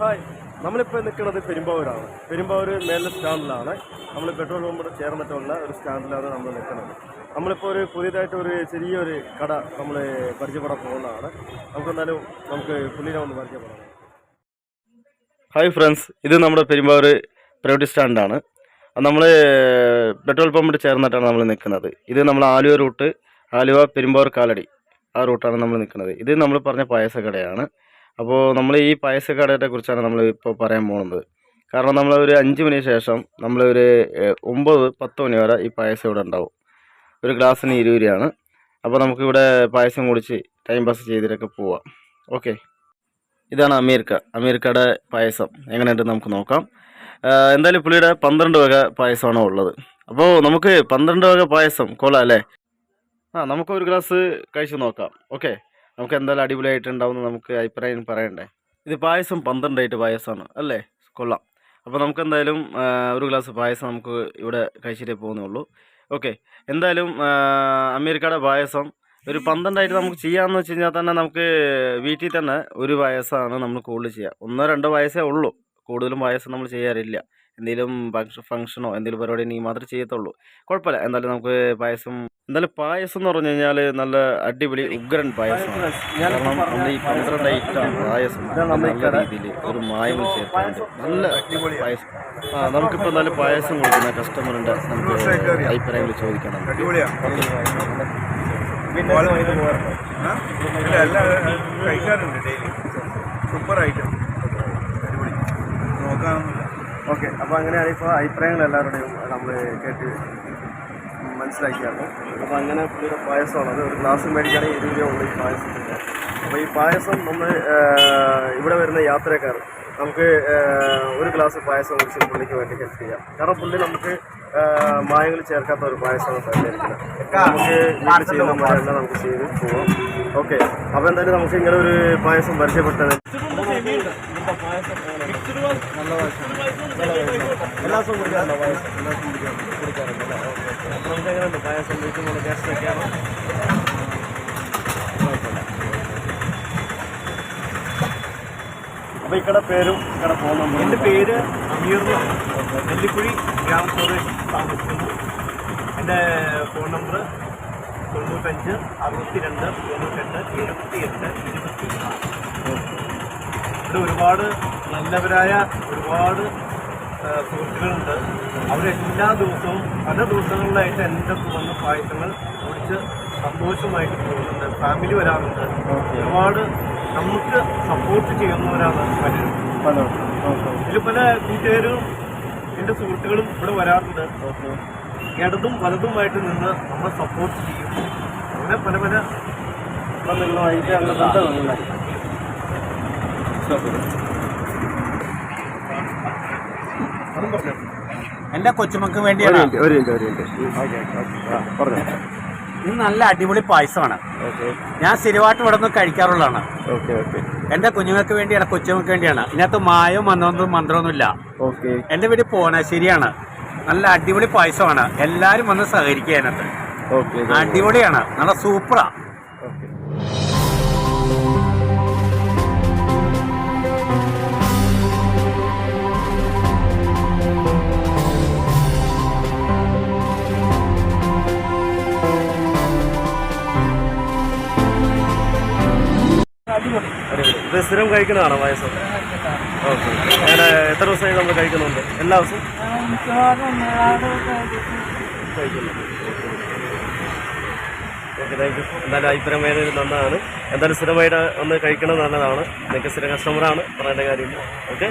Hi, നമ്മളിപ്പോൾ നിൽക്കുന്നത് പെരുമ്പാവൂരാണ്. പെരുമ്പാവൂർ മേലെ സ്റ്റാൻഡിലാണ്. നമ്മൾ പെട്രോൾ പമ്പോട് ചേർന്നിട്ടുള്ള ഒരു സ്റ്റാൻഡിലാണ് നമ്മൾ നിൽക്കുന്നത്. നമ്മളിപ്പോൾ ഒരു പുതിയതായിട്ട് ഒരു ചെറിയൊരു കട നമ്മൾ പരിചയപ്പെടാൻ പോകുന്നതാണ്. നമുക്കെന്തായാലും പുള്ളിനെ ഒന്ന് പരിചയപ്പെടാം. ഹായ് ഫ്രണ്ട്സ്, ഇത് നമ്മുടെ പെരുമ്പാവൂർ പ്രൈവറ്റ് സ്റ്റാൻഡാണ്. നമ്മൾ പെട്രോൾ പമ്പോട് ചേർന്നിട്ടാണ് നമ്മൾ നിൽക്കുന്നത്. ഇത് നമ്മൾ ആലുവ റൂട്ട്, ആലുവ പെരുമ്പാവൂർ കാലടി ആ റൂട്ടാണ് നമ്മൾ നിൽക്കുന്നത്. ഇത് നമ്മൾ പറഞ്ഞ പായസ കടയാണ്. അപ്പോൾ നമ്മൾ ഈ പായസ കടയെ കുറിച്ചാണ് നമ്മൾ ഇപ്പോൾ പറയാൻ പോകുന്നത്. കാരണം നമ്മളൊരു 5 മണിക്ക് ശേഷം നമ്മളൊരു 9-10 മണി വരെ ഈ പായസം ഇവിടെ ഉണ്ടാവും. ഒരു ഗ്ലാസ്സിന് 20 രൂപയാണ്. അപ്പോൾ നമുക്കിവിടെ പായസം കുടിച്ച് ടൈം പാസ് ചെയ്തിട്ടൊക്കെ പോവാം. ഓക്കെ, ഇതാണ് അമീർക്കയുടെ പായസം. എങ്ങനെയുണ്ട് നമുക്ക് നോക്കാം. എന്തായാലും പുള്ളിയുടെ 12 വക പായസമാണ് ഉള്ളത്. അപ്പോൾ നമുക്ക് 12 വക പായസം കൊള്ളാം അല്ലേ? നമുക്കൊരു ഗ്ലാസ് കഴിച്ച് നോക്കാം. ഓക്കെ, നമുക്ക് എന്തായാലും അടിപൊളിയായിട്ടുണ്ടാവുമെന്ന് നമുക്ക് അഭിപ്രായം പറയണ്ടേ. ഇത് പായസം 12 പായസമാണ് അല്ലേ? കൊള്ളാം. അപ്പോൾ നമുക്ക് എന്തായാലും ഒരു ഗ്ലാസ് പായസം നമുക്ക് ഇവിടെ കഴിച്ചിട്ടേ പോകുന്നുള്ളൂ. ഓക്കെ, എന്തായാലും അമീർക്കയുടെ പായസം ഒരു 12 നമുക്ക് ചെയ്യാമെന്ന് വെച്ച് കഴിഞ്ഞാൽ തന്നെ നമുക്ക് വീട്ടിൽ തന്നെ ഒരു പായസമാണ് നമ്മൾ കൂടുതൽ ചെയ്യുക. 1-2 പായസമേ ഉള്ളൂ. കൂടുതലും പായസം നമ്മൾ ചെയ്യാറില്ല. എന്തെങ്കിലും ഫംഗ്ഷനോ എന്തെങ്കിലും പരിപാടി ഉണ്ടെങ്കിൽ മാത്രമേ ചെയ്യത്തുള്ളൂ. കുഴപ്പമില്ല. എന്തായാലും നമുക്ക് പായസം എന്ന് പറഞ്ഞു കഴിഞ്ഞാൽ നല്ല അടിപൊളി ഉഗ്രൻ പായസമാണ്. കാരണം നമ്മൾ ഈ 12 ഐറ്റം പായസം നല്ല രീതിയിൽ ഒരു മായങ്ങൾ ചേർക്കുന്നുണ്ട്. നല്ല അടിപൊളി പായസം. നമുക്കിപ്പോൾ നല്ല പായസം കൊടുക്കുന്ന കസ്റ്റമറിൻ്റെ നമുക്ക് അഭിപ്രായങ്ങൾ ചോദിക്കണം. സൂപ്പറായിട്ട് അടിപൊളി നോക്കാമെന്നില്ല. ഓക്കെ, അപ്പോൾ അങ്ങനെയാണ് ഇപ്പോൾ അഭിപ്രായങ്ങൾ എല്ലാവരുടെയും നമ്മൾ കേട്ട് മനസ്സിലാക്കിയാണ്. അപ്പോൾ അങ്ങനെ പുതിയൊരു പായസമാണ്. അത് ഒരു ഗ്ലാസ് മേടിക്കുകയാണെങ്കിൽ 20 രൂപ ഉള്ളൂ ഈ പായസത്തിൻ്റെ. അപ്പോൾ ഈ പായസം നമ്മൾ ഇവിടെ വരുന്ന യാത്രക്കാർ നമുക്ക് ഒരു ഗ്ലാസ് പായസം കുടിച്ച് പുള്ളിക്ക് വേണ്ടി ഹെൽപ്പ് ചെയ്യാം. കാരണം പുള്ളി നമുക്ക് മായങ്ങൾ ചേർക്കാത്ത ഒരു പായസമാണ് തന്നെയിരിക്കുന്നത്. നമുക്ക് വീട്ടിൽ ചെയ്യുന്ന മായങ്ങൾ നമുക്ക് ചെയ്ത് പോകാം. ഓക്കെ, അപ്പോൾ എന്തായാലും നമുക്ക് ഇങ്ങനെ ഒരു പായസം പരിചയപ്പെട്ടത്. പായസം എല്ലാ ദിവസവും കുടിക്കാറുണ്ടോ? പായസം എല്ലാ ദിവസവും കുടിക്കാറുണ്ട്. അപ്പോൾ നമുക്ക് എങ്ങനെയുണ്ട് പായസം? വീട്ടിൽ നമ്മൾ ടേസ്റ്റൊക്കെയാണോ? അപ്പോൾ ഈ കട പേരും കട ഫോൺ നമ്പർ? എൻ്റെ പേര് അമീർ, നെല്ലിക്കുഴി ഗ്രാമപ്രദേശം താമസിക്കുന്നു. എൻ്റെ ഫോൺ നമ്പർ 95 62 98 78 24. ഇവിടെ ഒരുപാട് നല്ലവരായ ഒരുപാട് സുഹൃത്തുക്കളുണ്ട്. അവരെല്ലാ ദിവസവും പല ദിവസങ്ങളിലായിട്ട് എൻ്റെ വന്ന പായസങ്ങൾ കുടിച്ച് സന്തോഷമായിട്ട് പോകുന്നുണ്ട്. ഫാമിലി വരാറുണ്ട്. ഒരുപാട് നമുക്ക് സപ്പോർട്ട് ചെയ്യുന്നവരാണ് പലരും. ഇതിൽ പല കൂട്ടുകാരും എൻ്റെ സുഹൃത്തുക്കളും ഇവിടെ വരാറുണ്ട്. ഇടതും വലതുമായിട്ട് നിന്ന് നമ്മളെ സപ്പോർട്ട് ചെയ്യും. അങ്ങനെ പല പല ബന്ധങ്ങളുമായിട്ട് അങ്ങനെ ബന്ധമില്ല. എൻ്റെ കൊച്ചുമക്ക് വേണ്ടിയാണ്. ഇത് നല്ല അടിപൊളി പായസമാണ്. ഞാൻ സ്ഥിരമായിട്ട് ഇവിടെ നിന്ന് കഴിക്കാറുള്ളതാണ്. എൻ്റെ കുഞ്ഞുങ്ങൾക്ക് വേണ്ടിയാണ്, കൊച്ചുമക്ക് വേണ്ടിയാണ്. ഇതിനകത്ത് മായവും മന്ത്രമൊന്നുമില്ല. എൻ്റെ വീട് പോണശ്ശേരിയാണ്. നല്ല അടിപൊളി പായസമാണ്. എല്ലാവരും വന്ന് സഹകരിക്കുക. അതിനകത്ത് അടിപൊളിയാണ്, നല്ല സൂപ്പറാ. ഇത് സ്ഥിരം കഴിക്കുന്നതാണോ പായസം? ഓക്കെ, അങ്ങനെ എത്ര ദിവസമായി നമ്മൾ കഴിക്കുന്നുണ്ട്? എല്ലാ ദിവസവും കഴിക്കുന്നു. Okay, thank you. എന്തായാലും അഭിപ്രായം നല്ലതാണ്. എന്തായാലും സ്ഥിരമായിട്ട് ഒന്ന് കഴിക്കണം നല്ലതാണ്. നിങ്ങൾക്ക് സ്ഥിരം കസ്റ്റമറാണ്, പറയേണ്ട കാര്യമില്ല. ഓക്കെ.